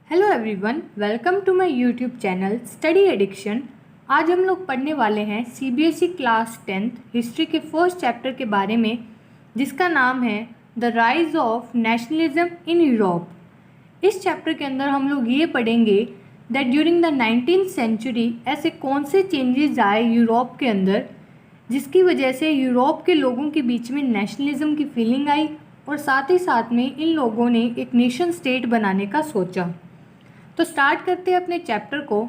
Hello everyone, welcome to my YouTube channel study addiction. आज हम लोग पढ़ने वाले हैं सीबीएसई क्लास 10th हिस्ट्री के फर्स्ट चैप्टर के बारे में, जिसका नाम है the rise of nationalism in Europe. इस चैप्टर के अंदर हम लोग ये पढ़ेंगे that during the 19th century ऐसे कौन से चेंजेस आए यूरोप के अंदर जिसकी वजह से यूरोप के लोगों के बीच में नेशनलिज्म की फीलिंग आई और साथ ही साथ में इन लोगों ने एक नेशन स्टेट बनाने का सोचा। तो स्टार्ट करते हैं अपने चैप्टर को।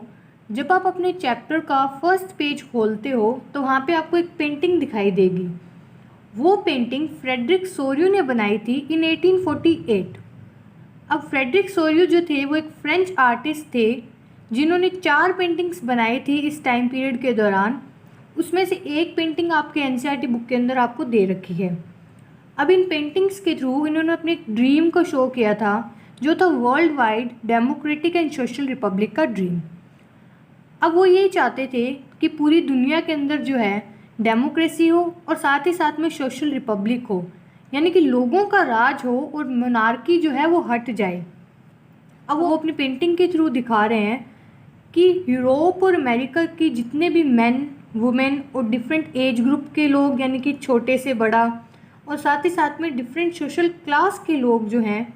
जब आप अपने चैप्टर का फर्स्ट पेज खोलते हो तो वहाँ पे आपको एक पेंटिंग दिखाई देगी। वो पेंटिंग फ्रेडरिक सोरियो ने बनाई थी इन 1848। अब फ्रेडरिक सोरियो जो थे वो एक फ्रेंच आर्टिस्ट थे जिन्होंने 4 पेंटिंग्स बनाई थी इस टाइम पीरियड के दौरान। उसमें से एक पेंटिंग आपके एनसीईआरटी बुक के अंदर आपको दे रखी है। अब इन पेंटिंग्स के थ्रू इन्होंने अपने एक ड्रीम को शो किया था, जो था world wide democratic and social Republic का ड्रीम। अब वो ये चाहते थे कि पूरी दुनिया के अंदर जो है डेमोक्रेसी हो और साथ ही साथ में सोशल रिपब्लिक हो, यानी कि लोगों का राज हो और मोनार्की जो है वो हट जाए। अब वो अपनी पेंटिंग के थ्रू दिखा रहे हैं कि यूरोप और अमेरिका की जितने भी मैन वुमेन और डिफरेंट एज ग्रुप के लोग, यानी कि छोटे से बड़ा और साथ ही साथ में डिफरेंट सोशल क्लास के लोग जो हैं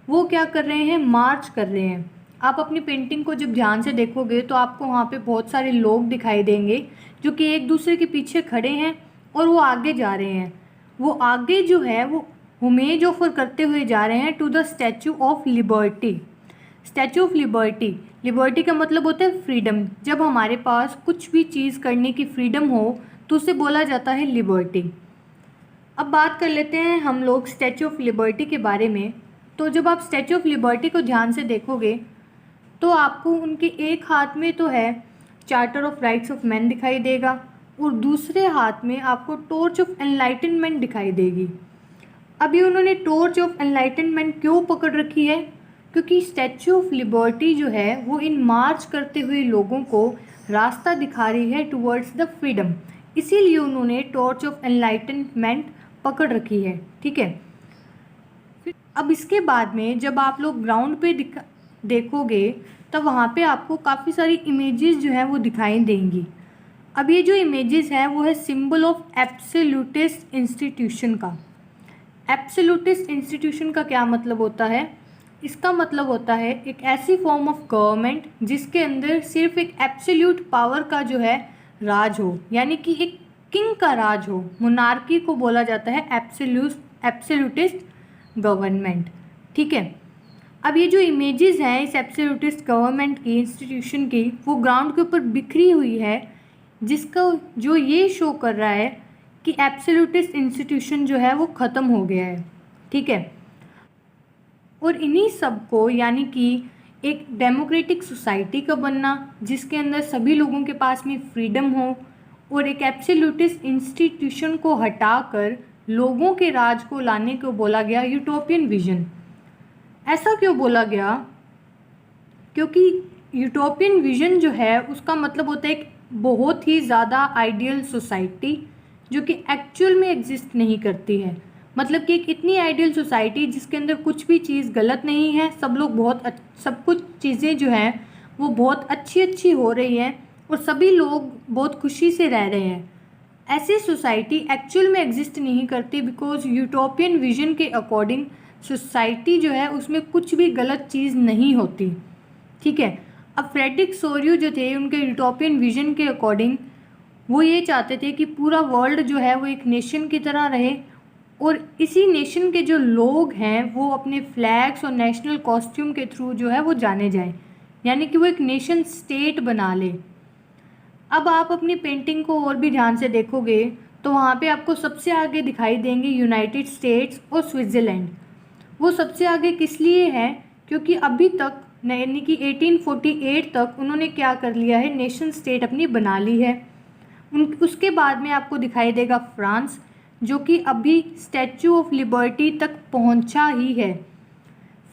वो क्या कर रहे हैं, मार्च कर रहे हैं। आप अपनी पेंटिंग को जब ध्यान से देखोगे तो आपको वहाँ पे बहुत सारे लोग दिखाई देंगे जो कि एक दूसरे के पीछे खड़े हैं और वो आगे जा रहे हैं। वो आगे जो है वो होमेज ऑफर करते हुए जा रहे हैं to the Statue of Liberty. Statue of Liberty, liberty का मतलब होता है फ्रीडम। जब हमारे पास कुछ भी चीज़ करने की फ्रीडम हो तो उसे बोला जाता है लिबर्टी। अब बात कर लेते हैं हम लोग स्टैचू ऑफ लिबर्टी के बारे में। तो जब आप स्टैचू ऑफ लिबर्टी को ध्यान से देखोगे तो आपको उनके एक हाथ में तो है charter of rights of man दिखाई देगा और दूसरे हाथ में आपको टॉर्च ऑफ एनलाइटनमेंट दिखाई देगी। अभी उन्होंने टॉर्च ऑफ एनलाइटनमेंट क्यों पकड़ रखी है? क्योंकि स्टैचू ऑफ लिबर्टी जो है वो इन मार्च करते हुए लोगों को रास्ता दिखा रही है टुवर्ड्स द फ्रीडम, इसीलिए उन्होंने टॉर्च ऑफ एनलाइटनमेंट पकड़ रखी है। ठीक है। अब इसके बाद में जब आप लोग ग्राउंड पे देखोगे तब वहाँ पे आपको काफ़ी सारी इमेजेस जो है वो दिखाई देंगी। अब ये जो इमेजेस है वो है सिंबल ऑफ एब्सोल्यूटिस्ट इंस्टीट्यूशन का। एब्सोल्यूटिस्ट इंस्टीट्यूशन का क्या मतलब होता है? इसका मतलब होता है एक ऐसी फॉर्म ऑफ गवर्नमेंट जिसके अंदर सिर्फ एक एब्सोल्यूट पावर का जो है राज हो, यानी कि एक किंग का राज हो। मोनार्की को बोला जाता है एब्सोल्यूटिस्ट गवर्नमेंट। ठीक है। अब ये जो इमेजेस हैं इस एब्सोल्यूटिस्ट गवर्नमेंट की, इंस्टीट्यूशन की, वो ग्राउंड के ऊपर बिखरी हुई है, जिसका जो ये शो कर रहा है कि एब्सोल्यूटिस्ट इंस्टीट्यूशन जो है वो ख़त्म हो गया है। ठीक है। और इन्हीं सब को, यानी कि एक डेमोक्रेटिक सोसाइटी का बनना जिसके अंदर सभी लोगों के पास में फ्रीडम हो, और एक एब्सोल्यूटिस्ट इंस्टीट्यूशन को हटाकर लोगों के राज को लाने को बोला गया यूटोपियन विजन। ऐसा क्यों बोला गया? क्योंकि यूटोपियन विजन जो है उसका मतलब होता है एक बहुत ही ज़्यादा आइडियल सोसाइटी जो कि एक्चुअल में एग्जिस्ट नहीं करती है। मतलब कि एक इतनी आइडियल सोसाइटी जिसके अंदर कुछ भी चीज़ गलत नहीं है, सब लोग सब कुछ चीज़ें जो हैं वो बहुत अच्छी हो रही हैं और सभी लोग बहुत खुशी से रह रहे हैं। ऐसी सोसाइटी एक्चुअल में एग्जिस्ट नहीं करती, बिकॉज यूटोपियन विजन के अकॉर्डिंग सोसाइटी जो है उसमें कुछ भी गलत चीज़ नहीं होती। ठीक है। अब फ्रेडरिक सोरियो जो थे उनके यूटोपियन विजन के अकॉर्डिंग वो ये चाहते थे कि पूरा वर्ल्ड जो है वो एक नेशन की तरह रहे और इसी नेशन के जो लोग हैं वो अपने फ्लैग्स और नेशनल कॉस्ट्यूम के थ्रू जो है वो जाने जाएं, यानी कि वो एक नेशन स्टेट बना ले। अब आप अपनी पेंटिंग को और भी ध्यान से देखोगे तो वहाँ पे आपको सबसे आगे दिखाई देंगे यूनाइटेड स्टेट्स और स्विट्ज़रलैंड। वो सबसे आगे किस लिए है? क्योंकि अभी तक, यानी कि 1848 तक उन्होंने क्या कर लिया है, नेशन स्टेट अपनी बना ली है। उसके बाद में आपको दिखाई देगा फ्रांस, जो कि अभी स्टैचू ऑफ लिबर्टी तक पहुंचा ही है।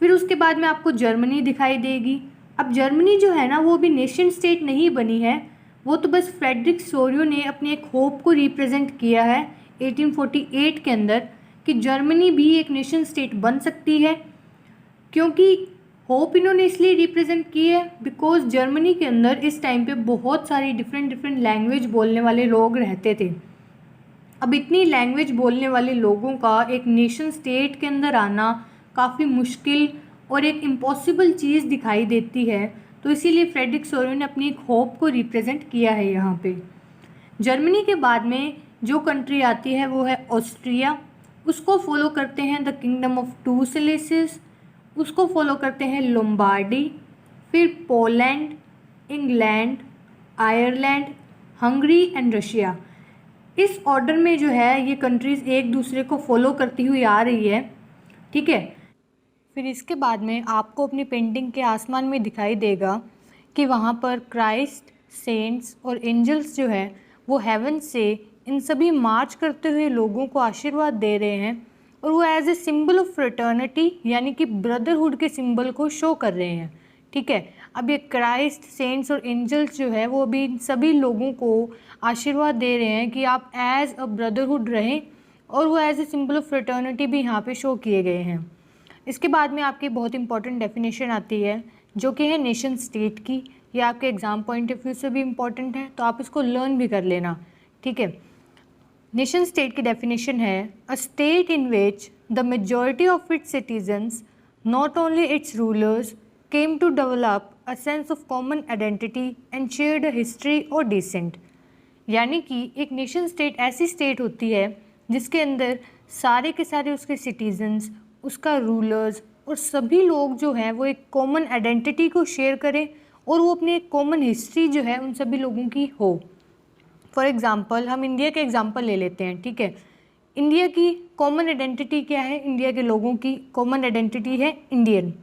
फिर उसके बाद में आपको जर्मनी दिखाई देगी। अब जर्मनी जो है ना वो अभी नेशन स्टेट नहीं बनी है, वो तो बस फ्रेडरिक सोरियो ने अपने एक होप को रिप्रेजेंट किया है 1848 के अंदर कि जर्मनी भी एक नेशन स्टेट बन सकती है, क्योंकि होप इन्होंने इसलिए रिप्रेजेंट की है बिकॉज जर्मनी के अंदर इस टाइम पे बहुत सारी डिफरेंट लैंग्वेज बोलने वाले लोग रहते थे। अब इतनी लैंग्वेज बोलने वाले लोगों का एक नेशन स्टेट के अंदर आना काफ़ी मुश्किल और एक इम्पॉसिबल चीज़ दिखाई देती है, तो इसीलिए फ्रेडरिक सोरेल ने अपनी एक होप को रिप्रेजेंट किया है यहाँ पे। जर्मनी के बाद में जो कंट्री आती है वो है ऑस्ट्रिया, उसको फॉलो करते हैं द किंगडम ऑफ टू सिलेसिस, उसको फॉलो करते हैं लोम्बार्डी, फिर Poland, England, Ireland, Hungary and Russia. इस ऑर्डर में जो है ये कंट्रीज़ एक दूसरे को फॉलो करती हुई आ रही है, ठीक है। फिर इसके बाद में आपको अपनी पेंटिंग के आसमान में दिखाई देगा कि वहाँ पर क्राइस्ट, सेंट्स और एंजल्स जो है वो हेवन से इन सभी मार्च करते हुए लोगों को आशीर्वाद दे रहे हैं और वो as a symbol of fraternity यानी कि ब्रदरहुड के सिंबल को शो कर रहे हैं, ठीक है। अब ये क्राइस्ट, सेंट्स और एंजल्स जो है वो अभी इन सभी लोगों को आशीर्वाद दे रहे हैं कि आप एज अ ब्रदरहुड रहें और वो as a symbol of fraternity भी यहाँ पे शो किए गए हैं। इसके बाद में आपकी बहुत इंपॉर्टेंट डेफिनेशन आती है जो कि है नेशन स्टेट की। ये आपके एग्ज़ाम पॉइंट ऑफ व्यू से भी इम्पॉर्टेंट है, तो आप इसको लर्न भी कर लेना, ठीक है। नेशन स्टेट की डेफिनेशन है a state in which the majority of its citizens not only its rulers came to develop a sense of common identity and shared a history और डिसेंट। यानी कि एक नेशन स्टेट ऐसी state होती है जिसके अंदर सारे के सारे उसके सिटीजन्स, उसका रूलर्स और सभी लोग जो हैं वो एक कॉमन आइडेंटिटी को शेयर करें और वो अपनी एक कॉमन हिस्ट्री जो है उन सभी लोगों की हो। फॉर एग्ज़ाम्पल हम इंडिया के एग्ज़ाम्पल ले लेते हैं, ठीक है। इंडिया की कॉमन आइडेंटिटी क्या है? इंडिया के लोगों की कॉमन आइडेंटिटी है इंडियन,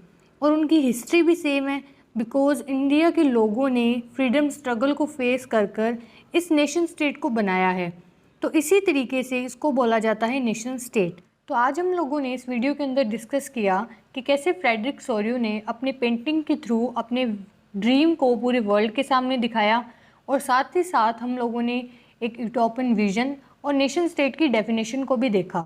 और उनकी हिस्ट्री भी सेम है बिकॉज इंडिया के लोगों ने फ्रीडम स्ट्रगल को फेस कर कर इस नेशन स्टेट को बनाया है। तो इसी तरीके से इसको बोला जाता है नेशन स्टेट। तो आज हम लोगों ने इस वीडियो के अंदर डिस्कस किया कि कैसे फ्रेडरिक सोरेल ने अपने पेंटिंग के थ्रू अपने ड्रीम को पूरे वर्ल्ड के सामने दिखाया, और साथ ही साथ हम लोगों ने एक यूटोपियन विजन और नेशन स्टेट की डेफिनेशन को भी देखा।